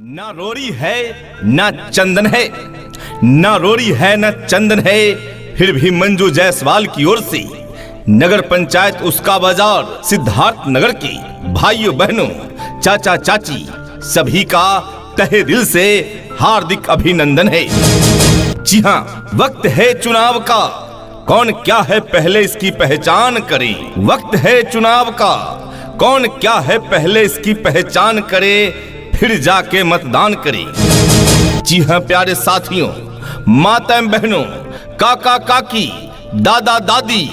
ना रोरी है ना चंदन है, ना रोरी है ना चंदन है, फिर भी मंजू जायसवाल की ओर से नगर पंचायत उसका बाजार सिद्धार्थ नगर के भाइयों बहनों चाचा चाची सभी का तहे दिल से हार्दिक अभिनंदन है। जी हाँ, वक्त है चुनाव का, कौन क्या है पहले इसकी पहचान करे। वक्त है चुनाव का, कौन क्या है पहले इसकी पहचान करे, फिर जाके मतदान करे। जी हाँ प्यारे साथियों, माता बहनों, काका काकी, दादा दादी,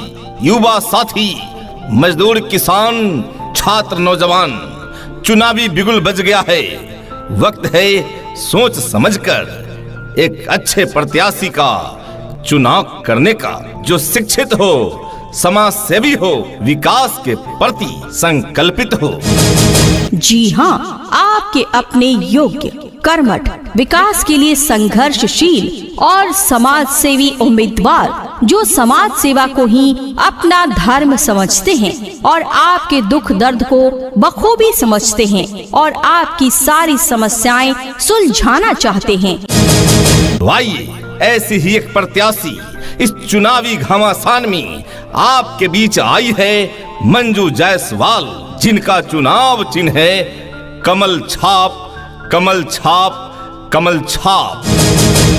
युवा साथी, मजदूर किसान, छात्र नौजवान, चुनावी बिगुल बज गया है। वक्त है सोच समझकर एक अच्छे प्रत्याशी का चुनाव करने का, जो शिक्षित हो, समाज सेवी हो, विकास के प्रति संकल्पित हो। जी हाँ, आपके अपने योग्य, कर्मठ, विकास के लिए संघर्षशील और समाज सेवी उम्मीदवार, जो समाज सेवा को ही अपना धर्म समझते हैं और आपके दुख दर्द को बखूबी समझते हैं और आपकी सारी समस्याएं सुलझाना चाहते हैं। तो आइए, ऐसी ही एक प्रत्याशी इस चुनावी घमासान में आपके बीच आई है मंजू जायसवाल, जिनका चुनाव चिन्ह है कमल छाप, कमल छाप, कमल छाप।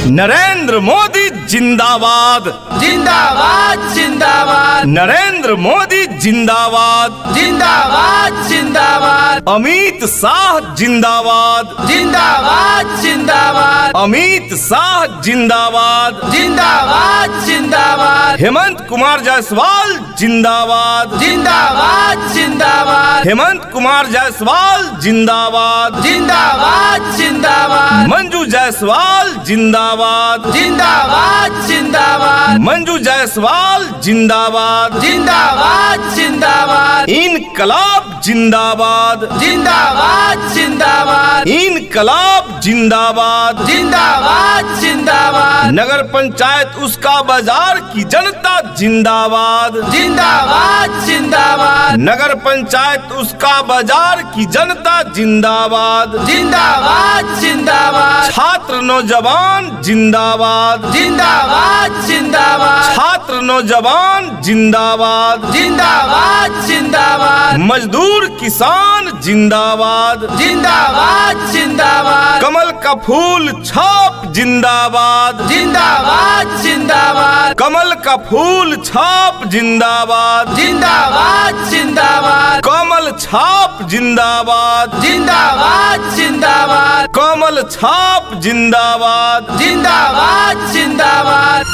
नरेंद्र मोदी जिंदाबाद, जिंदाबाद जिंदाबाद, नरेंद्र मोदी जिंदाबाद, जिंदाबाद जिंदाबाद, अमित शाह जिंदाबाद, जिंदाबाद जिंदाबाद, अमित शाह जिंदाबाद, जिंदाबाद जिंदाबाद, हेमंत कुमार जायसवाल जिंदाबाद, जिंदाबाद जिंदाबाद, हेमंत कुमार जायसवाल जिंदाबाद, जिंदाबाद जिंदाबाद, मंजू जायसवाल जिंदाबाद, जिंदाबाद जिंदाबाद, मंजू जायसवाल जिंदाबाद, जिंदाबाद जिंदाबाद, इनकलाब जिंदाबाद, जिंदाबाद जिंदाबाद, इनकलाब जिंदाबाद, जिंदाबाद जिंदाबाद, नगर पंचायत उसका बाजार की जनता जिंदाबाद, जिंदाबाद जिंदाबाद, नगर पंचायत उसका बाजार की जनता जिंदाबाद, जिंदाबाद जिंदाबाद, छात्र नौजवान जिंदाबाद, जिंदाबाद जिंदाबाद, छात्र नौजवान जिंदाबाद, जिंदाबाद जिंदाबाद, मजदूर किसान जिंदाबाद, जिंदाबाद जिंदाबाद, कमल का फूल छाप जिंदाबाद, जिंदाबाद जिंदाबाद, कमल का फूल छाप जिंदाबाद, जिंदाबाद जिंदाबाद, कमल छाप जिंदाबाद, जिंदाबाद जिंदाबाद, कमल छाप जिंदाबाद। जिंदाबाद जिंदाबाद।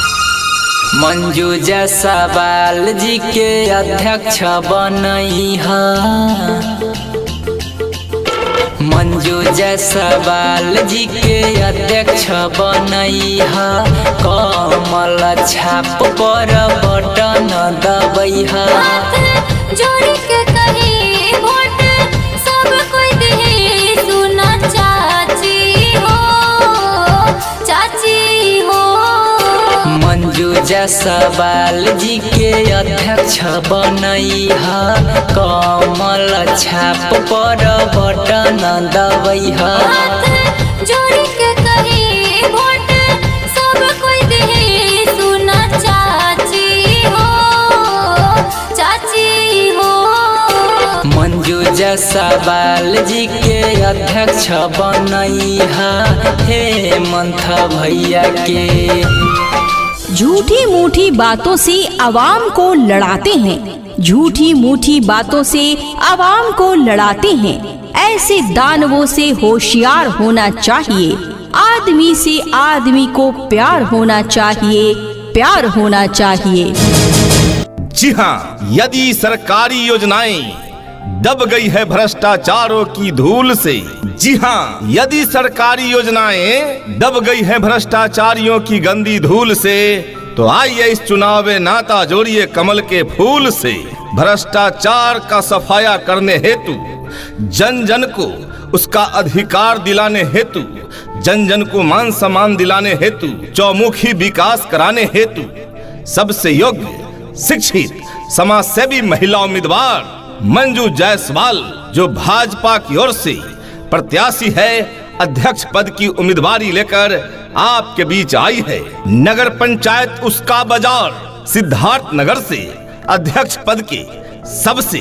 मंजू जायसवाल जी के अध्यक्ष बनई है, मंजू जायसवाल जी के अध्यक्ष बनई है, कमल छाप पर बटन दबई है। जोड़ी के कही वोट सब कोई दे, सुना चाची हो, चाची हो। मंजू जायसवाल जी के अध्यक्ष बनई है, कमल छाप पर बटन दबई है। जोड़ी के कही वोट सब कोई दे, सुना चाची हो, चाची हो। मंजू जायसवाल जी के अध्यक्ष बनई है, हेमंत भैया के। झूठी मूठी बातों से आवाम को लड़ाते हैं, झूठी मूठी बातों से आवाम को लड़ाते हैं। ऐसे दानवों से होशियार होना चाहिए, आदमी से आदमी को प्यार होना चाहिए, प्यार होना चाहिए। जी हाँ, यदि सरकारी योजनाएं दब गई है भ्रष्टाचारों की धूल से, जी हाँ, यदि सरकारी योजनाएं दब गई है भ्रष्टाचारियों की गंदी धूल से, तो आइए इस चुनाव में नाता जोड़िए कमल के फूल से। भ्रष्टाचार का सफाया करने हेतु, जन जन को उसका अधिकार दिलाने हेतु, जन जन को मान सम्मान दिलाने हेतु, चौमुखी विकास कराने हेतु सबसे योग्य, शिक्षित, समाज सेवी महिला उम्मीदवार मंजू जायसवाल, जो भाजपा की ओर से प्रत्याशी है, अध्यक्ष पद की उम्मीदवारी लेकर आपके बीच आई है। नगर पंचायत उसका बाजार सिद्धार्थ नगर से अध्यक्ष पद के सबसे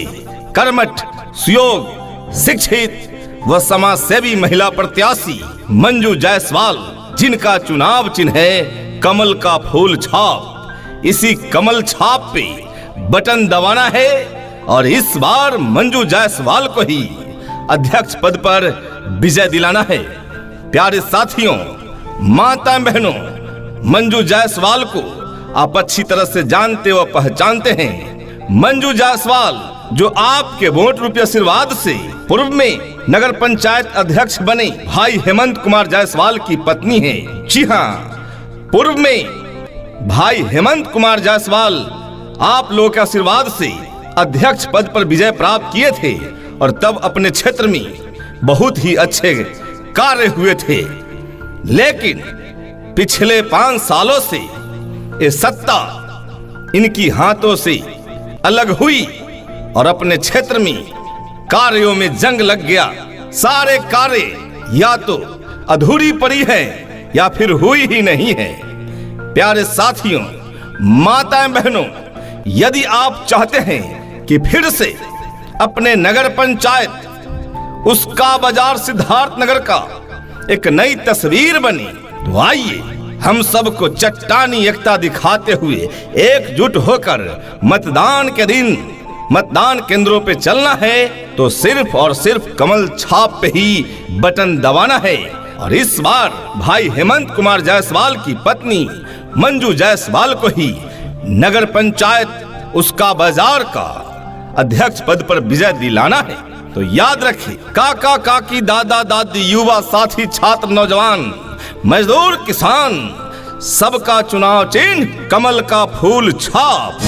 कर्मठ, सुयोग, शिक्षित व समाज सेवी महिला प्रत्याशी मंजू जायसवाल, जिनका चुनाव चिन्ह है कमल का फूल छाप। इसी कमल छाप पे बटन दबाना है और इस बार मंजू जायसवाल को ही अध्यक्ष पद पर विजय दिलाना है। प्यारे साथियों, माता बहनों, मंजू जायसवाल को आप अच्छी तरह से जानते व पहचानते हैं। मंजू जायसवाल जो आपके वोट रूपी आशीर्वाद से पूर्व में नगर पंचायत अध्यक्ष बने भाई हेमंत कुमार जायसवाल की पत्नी है। जी हाँ, पूर्व में भाई हेमंत कुमार जायसवाल आप लोगों के आशीर्वाद से अध्यक्ष पद पर विजय प्राप्त किए थे और तब अपने क्षेत्र में बहुत ही अच्छे कार्य हुए थे। लेकिन पिछले 5 सालों से ये सत्ता इनकी हाथों से अलग हुई और अपने क्षेत्र में कार्यों में जंग लग गया। सारे कार्य या तो अधूरी पड़ी है या फिर हुई ही नहीं है। प्यारे साथियों, माताएं बहनों, यदि आप चाहते हैं कि फिर से अपने नगर पंचायत उसका बाजार सिद्धार्थ नगर का एक नई तस्वीर बनी, तो आइए हम सबको चट्टानी एकता दिखाते हुए एकजुट होकर मतदान के दिन मतदान केंद्रों पे चलना है। तो सिर्फ और सिर्फ कमल छाप पे ही बटन दबाना है और इस बार भाई हेमंत कुमार जायसवाल की पत्नी मंजू जायसवाल को ही नगर पंचायत उसका बाजार का अध्यक्ष पद पर विजय दिलाना है। तो याद रखिए, काका काकी, दादा दादी, युवा साथी, छात्र, नौजवान, मजदूर, किसान, सबका चुनाव चिन्ह कमल का फूल छाप।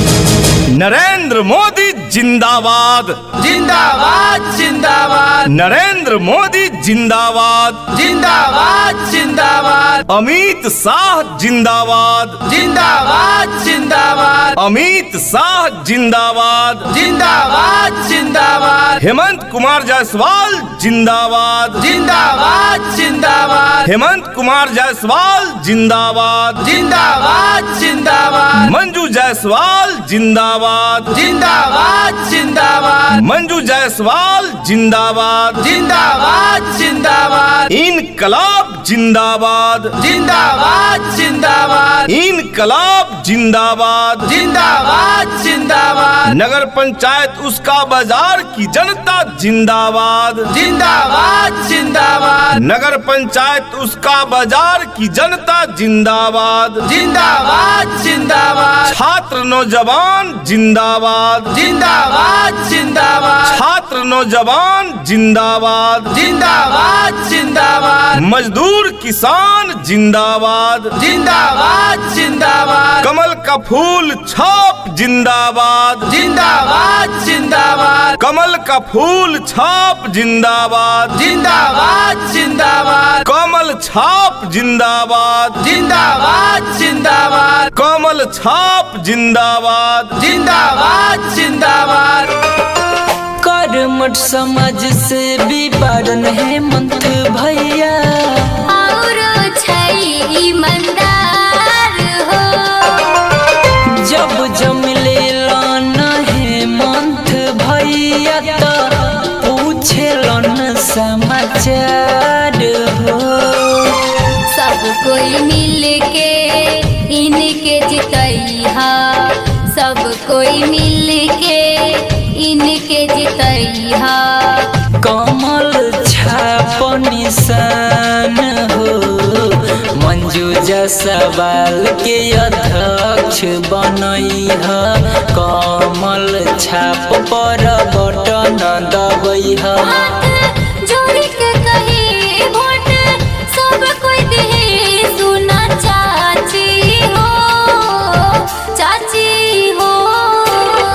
नरेंद्र मोदी जिंदाबाद, जिंदाबाद जिंदाबाद, नरेंद्र मोदी जिंदाबाद, जिंदाबाद जिंदाबाद, अमित शाह जिंदाबाद, जिंदाबाद जिंदाबाद, अमित शाह जिंदाबाद, जिंदाबाद जिंदाबाद, हेमंत कुमार जायसवाल जिंदाबाद, जिंदाबाद जिंदाबाद, हेमंत कुमार जायसवाल जिंदाबाद, जिंदाबाद जिंदाबाद, मंजू जायसवाल जिंदाबाद, जिंदाबाद जिंदाबाद, मंजू जायसवाल जिंदाबाद, जिंदाबाद जिंदाबाद, इनकलाब जिंदाबाद, जिंदाबाद जिंदाबाद, इनकलाब जिंदाबाद, जिंदाबाद जिंदाबाद, नगर पंचायत उसका बाजार की जनता जिंदाबाद, जिंदाबाद जिंदाबाद, नगर पंचायत उसका बाजार की जनता जिंदाबाद, जिंदाबाद जिंदाबाद, छात्र नौजवान जिंदाबाद, जिंदाबाद जिंदाबाद, छात्र नौजवान जिंदाबाद, जिंदाबाद जिंदाबाद, मजदूर किसान जिंदाबाद, जिंदाबाद जिंदाबाद, कमल का फूल छाप जिंदाबाद, जिंदाबाद जिंदाबाद, कमल का फूल छाप जिंदाबाद, जिंदाबाद जिंदाबाद, कमल छाप जिंदाबाद, जिंदाबाद जिंदाबाद, कमल छाप जिंदाबाद। जिंदाबाद जिंदाबाद, कर्मठ समाज से भी बारन हेमंत भैया और छै ईमानदार हो। जब जमले लाना हेमंत भैया तो पूछलन समाचार हो। सब कोई मिल के इनके जितैहा, सब कोई मिल के इनके जितैहा। कमल छाप निशान हो, मंजू जायसवाल के अध्यक्ष बनैहा। कमल छाप पर बटन दबैहा। हाथ जोड़ के कही वोट सब कोई दे, सुना चाची हो, चाची हो।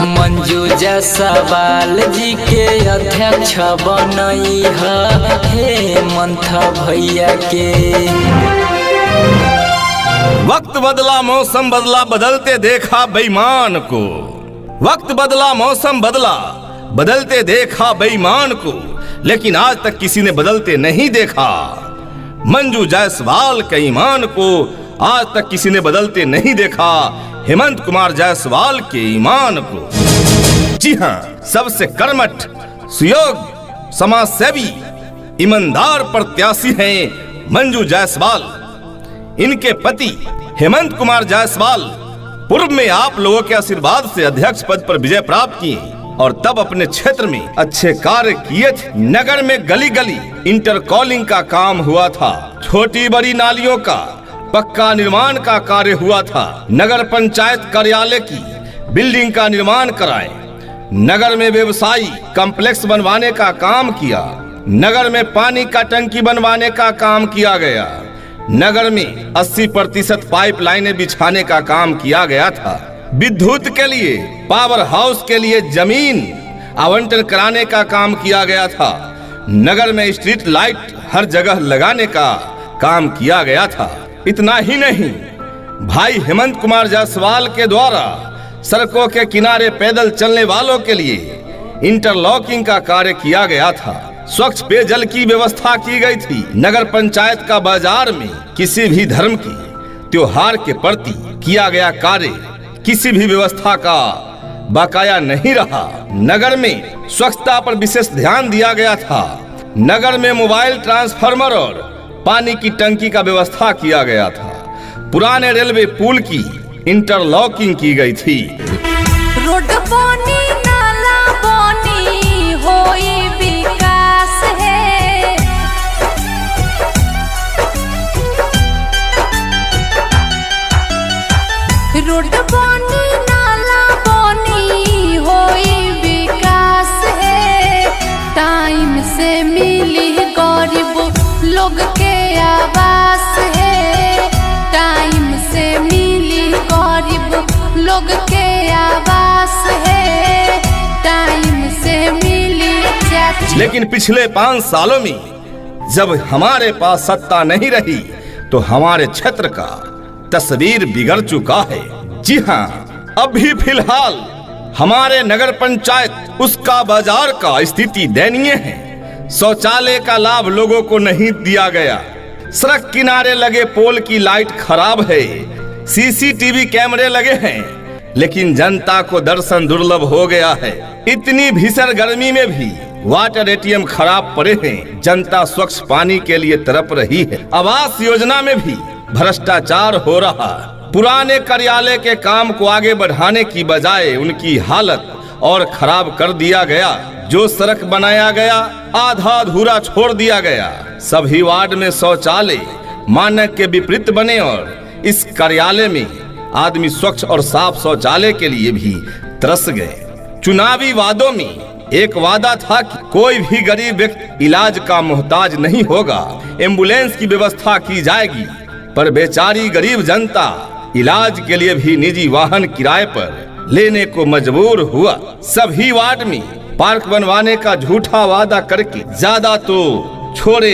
मंजू जायसवाल जी के अध्यक्ष बनैहा हेमंत भैया के। वक्त बदला, मौसम बदला, बदलते देखा बेईमान को। वक्त बदला, मौसम बदला, बदलते देखा बेईमान को, लेकिन आज तक किसी ने बदलते नहीं देखा। मंजू जायसवाल के ईमान को आज तक किसी ने बदलते नहीं देखा, हेमंत कुमार जायसवाल के ईमान को। जी हाँ, सबसे कर्मठ, सुयोग्य, समाज सेवी, ईमानदार प्रत्याशी हैं मंजू जायसवाल। इनके पति हेमंत कुमार जायसवाल पूर्व में आप लोगों के आशीर्वाद से अध्यक्ष पद पर विजय प्राप्त किए और तब अपने क्षेत्र में अच्छे कार्य किए थे। नगर में गली गली इंटरकॉलिंग का काम हुआ था, छोटी बड़ी नालियों का पक्का निर्माण का कार्य हुआ था, नगर पंचायत कार्यालय की बिल्डिंग का निर्माण कराए, नगर में व्यवसायी कॉम्प्लेक्स बनवाने का काम किया, नगर में पानी का टंकी बनवाने का काम किया गया, नगर में 80% पाइपलाइनें बिछाने का काम किया गया था, विद्युत के लिए पावर हाउस के लिए जमीन आवंटन कराने का काम किया गया था, नगर में स्ट्रीट लाइट हर जगह लगाने का काम किया गया था। इतना ही नहीं, भाई हेमंत कुमार जायसवाल के द्वारा सड़कों के किनारे पैदल चलने वालों के लिए इंटरलॉकिंग का कार्य किया गया था, स्वच्छ पेयजल की व्यवस्था की गई थी, नगर पंचायत का बाजार में किसी भी धर्म की त्योहार के प्रति किया गया कार्य किसी भी व्यवस्था का बकाया नहीं रहा, नगर में स्वच्छता पर विशेष ध्यान दिया गया था, नगर में मोबाइल ट्रांसफार्मर और पानी की टंकी का व्यवस्था किया गया था, पुराने रेलवे पुल की इंटरलॉकिंग की गई थी। रोड बनी नाला बनी होई विकास है, रोड बनी नाला बनी होई विकास है, टाइम से मिली गरीब लोग के आवास है, टाइम से मिली गरीब लोग के आवास है, टाइम से मिली। लेकिन पिछले 5 सालों में जब हमारे पास सत्ता नहीं रही तो हमारे क्षेत्र का तस्वीर बिगड़ चुका है। जी हाँ, अभी फिलहाल हमारे नगर पंचायत उसका बाजार का स्थिति दयनीय है, शौचालय का लाभ लोगों को नहीं दिया गया, सड़क किनारे लगे पोल की लाइट खराब है, सीसीटीवी कैमरे लगे हैं, लेकिन जनता को दर्शन दुर्लभ हो गया है। इतनी भीषण गर्मी में भी वाटर एटीएम खराब पड़े हैं, जनता स्वच्छ पानी के लिए तड़प रही है। आवास योजना में भी भ्रष्टाचार हो रहा, पुराने कार्यालय के काम को आगे बढ़ाने की बजाय उनकी हालत और खराब कर दिया गया, जो सड़क बनाया गया आधा अधूरा छोड़ दिया गया, सभी वार्ड में शौचालय मानक के विपरीत बने और इस कार्यालय में आदमी स्वच्छ और साफ शौचालय के लिए भी तरस गए। चुनावी वादों में एक वादा था कि कोई भी गरीब व्यक्ति इलाज का मोहताज नहीं होगा, एम्बुलेंस की व्यवस्था की जाएगी, पर बेचारी गरीब जनता इलाज के लिए भी निजी वाहन किराए पर लेने को मजबूर हुआ। सभी वार्ड में पार्क बनवाने का झूठा वादा करके ज्यादा तो छोड़े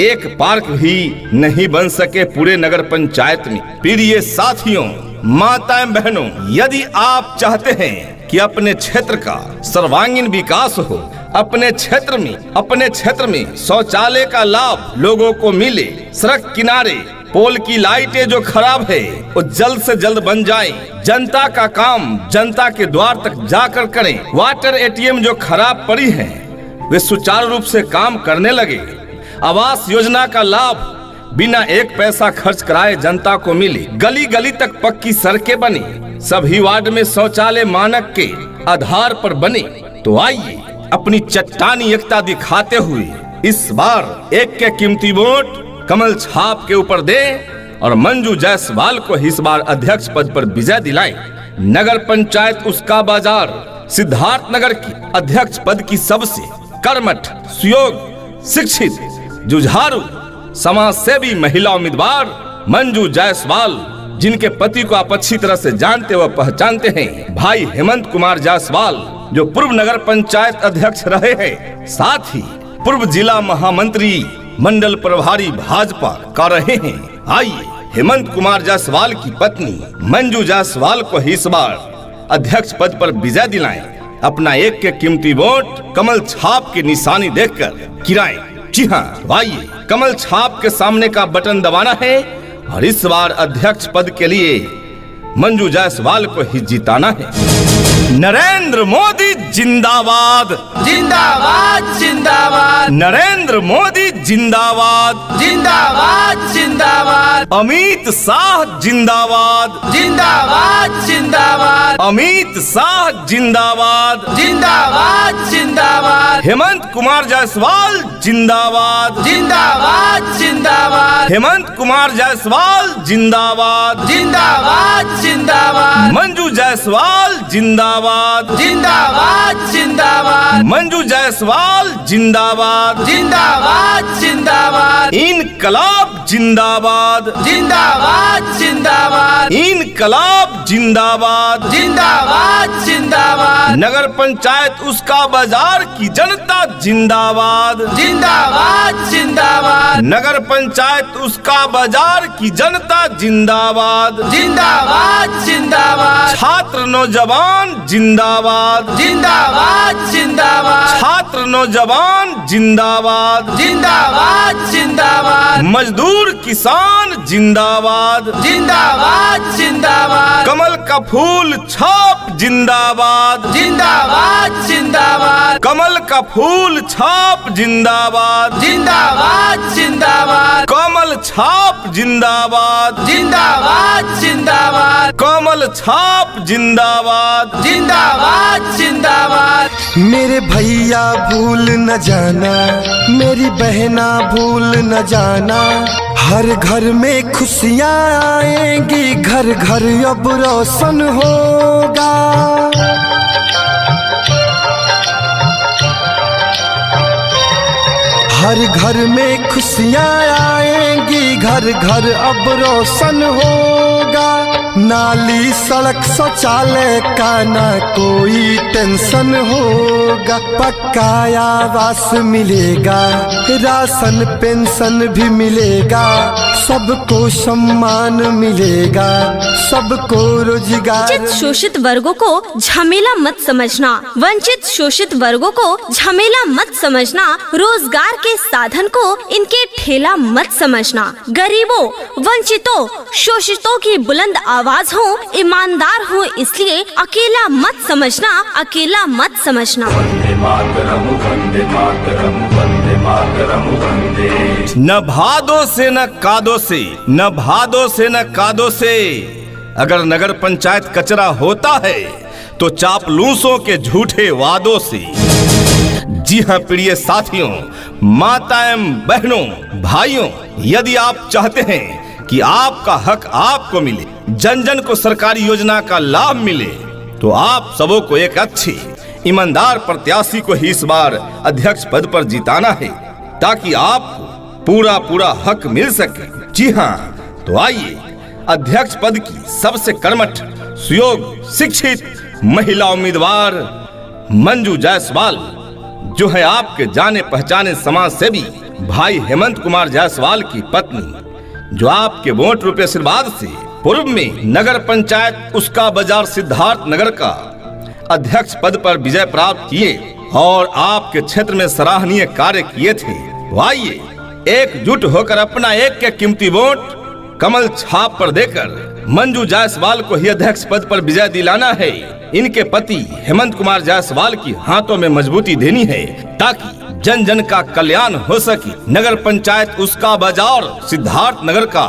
एक पार्क भी नहीं बन सके पूरे नगर पंचायत में। प्रिय साथियों, माताएं बहनों, यदि आप चाहते हैं कि अपने क्षेत्र का सर्वांगीण विकास हो, अपने क्षेत्र में शौचालय का लाभ लोगों को मिले, सड़क किनारे पोल की लाइटें जो खराब है वो जल्द से जल्द बन जाए, जनता का काम जनता के द्वार तक जाकर करें, वाटर एटीएम जो खराब पड़ी है वे सुचारू रूप से काम करने लगे, आवास योजना का लाभ बिना एक पैसा खर्च कराए जनता को मिले, गली गली तक पक्की सड़कें बने, सभी वार्ड में शौचालय मानक के आधार पर बने। तो आइए अपनी चट्टानी एकता दिखाते हुए इस बार एक के कीमती वोट कमल छाप के ऊपर दे और मंजू जायसवाल को इस बार अध्यक्ष पद पर विजय दिलाएं। नगर पंचायत उसका बाजार सिद्धार्थनगर की अध्यक्ष पद की सबसे कर्मठ, सुयोग्य, शिक्षित, जुझारू, समाज सेवी महिला उम्मीदवार मंजू जायसवाल, जिनके पति को आप अच्छी तरह से जानते व पहचानते हैं, भाई हेमंत कुमार जायसवाल, जो पूर्व नगर पंचायत अध्यक्ष रहे हैं, साथ ही पूर्व जिला महामंत्री मंडल प्रभारी भाजपा का रहे हैं। आइए हेमंत कुमार जायसवाल की पत्नी मंजू जायसवाल को इस बार अध्यक्ष पद पर विजय दिलाएं। अपना एक के कीमती वोट कमल छाप की निशानी देखकर गिराएं। जी हाँ, तो आइए कमल छाप के सामने का बटन दबाना है और इस बार अध्यक्ष पद के लिए मंजू जायसवाल को ही जिताना है। नरेंद्र मोदी जिंदाबाद, जिंदाबाद जिंदाबाद, नरेंद्र मोदी जिंदाबाद, जिंदाबाद जिंदाबाद, अमित शाह जिंदाबाद, जिंदाबाद जिंदाबाद, अमित शाह जिंदाबाद, जिंदाबाद जिंदाबाद, हेमंत कुमार जायसवाल जिंदाबाद, जिंदाबाद जिंदाबाद, हेमंत कुमार जायसवाल जिंदाबाद, जिंदाबाद जिंदाबाद, मंजू जायसवाल जिंदाबाद, जिंदाबाद जिंदाबाद, मंजू जायसवाल जिंदाबाद, जिंदाबाद जिंदाबाद, इनकलाब जिंदाबाद, जिंदाबाद जिंदाबाद, इनकलाब जिंदाबाद, जिंदाबाद जिंदाबाद, नगर पंचायत उसका बाजार की जनता जिंदाबाद, जिंदाबाद जिंदाबाद, नगर पंचायत उसका बाजार की जनता जिंदाबाद, जिंदाबाद जिंदाबाद, छात्र नौजवान जिंदाबाद, जिंदाबाद जिंदाबाद, छात्र नौजवान जिंदाबाद, जिंदाबाद जिंदाबाद, मजदूर किसान जिंदाबाद, जिंदाबाद जिंदाबाद, कमल का फूल छाप जिंदाबाद, जिंदाबाद जिंदाबाद, कमल का फूल छाप जिंदाबाद, जिंदाबाद जिंदाबाद, कमल छाप जिंदाबाद, जिंदाबाद जिंदाबाद, कमल छाप जिंदाबाद, जिंदाबाद जिंदाबाद, मेरे भैया भूल न जाना, मेरी बहना भूल न जाना, हर घर में खुशियाँ आएंगी, घर घर अब रोशन होगा। हर घर में खुशियाँ आएंगी, घर घर अब रोशन होगा। नाली सड़क शौचालय का ना कोई टेंशन होगा। पक्का आवास मिलेगा, राशन पेंशन भी मिलेगा, सबको सम्मान मिलेगा, सबको रोजगार। वंचित शोषित वर्गों को झमेला मत समझना, वंचित शोषित वर्गों को झमेला मत समझना, रोजगार के साधन को इनके ठेला मत समझना। गरीबों, वंचितों, शोषितों की बुलंद आवाज हो, ईमानदार हो, इसलिए अकेला मत समझना, अकेला मत समझना। न भादो से न कादो से, न भादो से न कादो से, अगर नगर पंचायत कचरा होता है तो चापलूसों के झूठे वादों से। जी हाँ प्रिय साथियों, माताएं, बहनों, भाइयों, यदि आप चाहते हैं कि आपका हक आपको मिले, जन जन को सरकारी योजना का लाभ मिले, तो आप सबों को एक अच्छी ईमानदार प्रत्याशी को ही इस बार अध्यक्ष पद पर जिताना है, ताकि आपको पूरा पूरा हक मिल सके। जी हाँ, तो आइए अध्यक्ष पद की सबसे कर्मठ, सुयोग्य, शिक्षित महिला उम्मीदवार मंजू जायसवाल, जो है आपके जाने पहचाने समाज सेवी भाई हेमंत कुमार जायसवाल की पत्नी, जो आपके वोट रूपे आशीर्वाद से पूर्व में नगर पंचायत उसका बाजार सिद्धार्थ नगर का अध्यक्ष पद पर विजय प्राप्त किए और आपके क्षेत्र में सराहनीय कार्य किए थे। तो आइए एकजुट होकर अपना एक के कीमती वोट कमल छाप पर देकर मंजू जायसवाल को ही अध्यक्ष पद पर विजय दिलाना है। इनके पति हेमंत कुमार जायसवाल की हाथों में मजबूती देनी है, ताकि जन जन का कल्याण हो सके, नगर पंचायत उसका बाजार सिद्धार्थ नगर का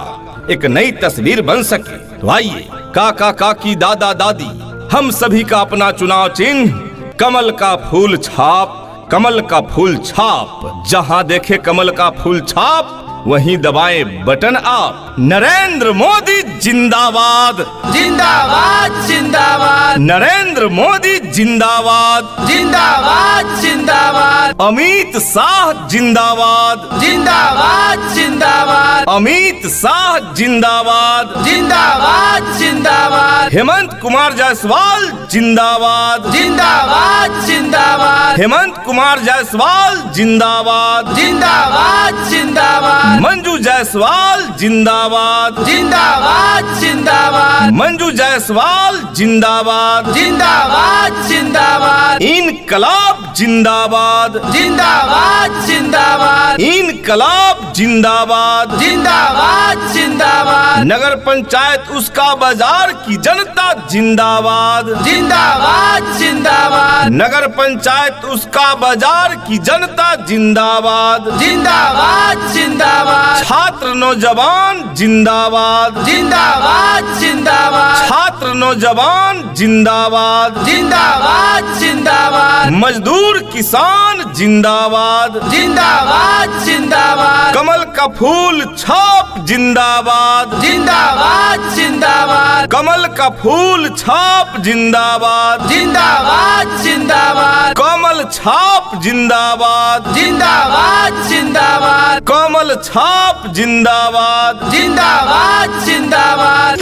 एक नई तस्वीर बन सके। तो आइए काका काकी दादा दादी हम सभी का अपना चुनाव चिन्ह कमल का फूल छाप, कमल का फूल छाप, जहां देखे कमल का फूल छाप वहीं दबाएं बटन आप। नरेंद्र मोदी जिंदाबाद, जिंदाबाद जिंदाबाद, नरेंद्र मोदी जिंदाबाद, जिंदाबाद जिंदाबाद, अमित शाह जिंदाबाद, जिंदाबाद जिंदाबाद, अमित शाह जिंदाबाद, जिंदाबाद जिंदाबाद, हेमंत कुमार जायसवाल जिंदाबाद, जिंदाबाद जिंदाबाद, हेमंत कुमार जायसवाल जिंदाबाद, जिंदाबाद जिंदाबाद, मंजू जायसवाल जिंदाबाद, जिंदाबाद जिंदाबाद, मंजू जायसवाल जिंदाबाद, जिंदाबाद जिंदाबाद, इनकलाब जिंदाबाद, जिंदाबाद जिंदाबाद, इनकलाब जिंदाबाद, जिंदाबाद जिंदाबाद, नगर पंचायत उसका बाजार की जनता जिंदाबाद, जिंदाबाद जिंदाबाद, नगर पंचायत उसका बाजार की जनता जिंदाबाद, जिंदाबाद जिंदाबाद, छात्र नौजवान जिंदाबाद, जिंदाबाद जिंदाबाद, छात्र नौजवान जिंदाबाद, जिंदाबाद जिंदाबाद, मजदूर किसान जिंदाबाद, जिंदाबाद जिंदाबाद, कमल का फूल छाप जिंदाबाद, जिंदाबाद जिंदाबाद, कमल का फूल छाप जिंदाबाद, जिंदाबाद जिंदाबाद, कमल छाप जिंदाबाद, जिंदाबाद जिंदाबाद, कमल छाप जिंदाबाद। जिंदाबाद जिंदाबाद।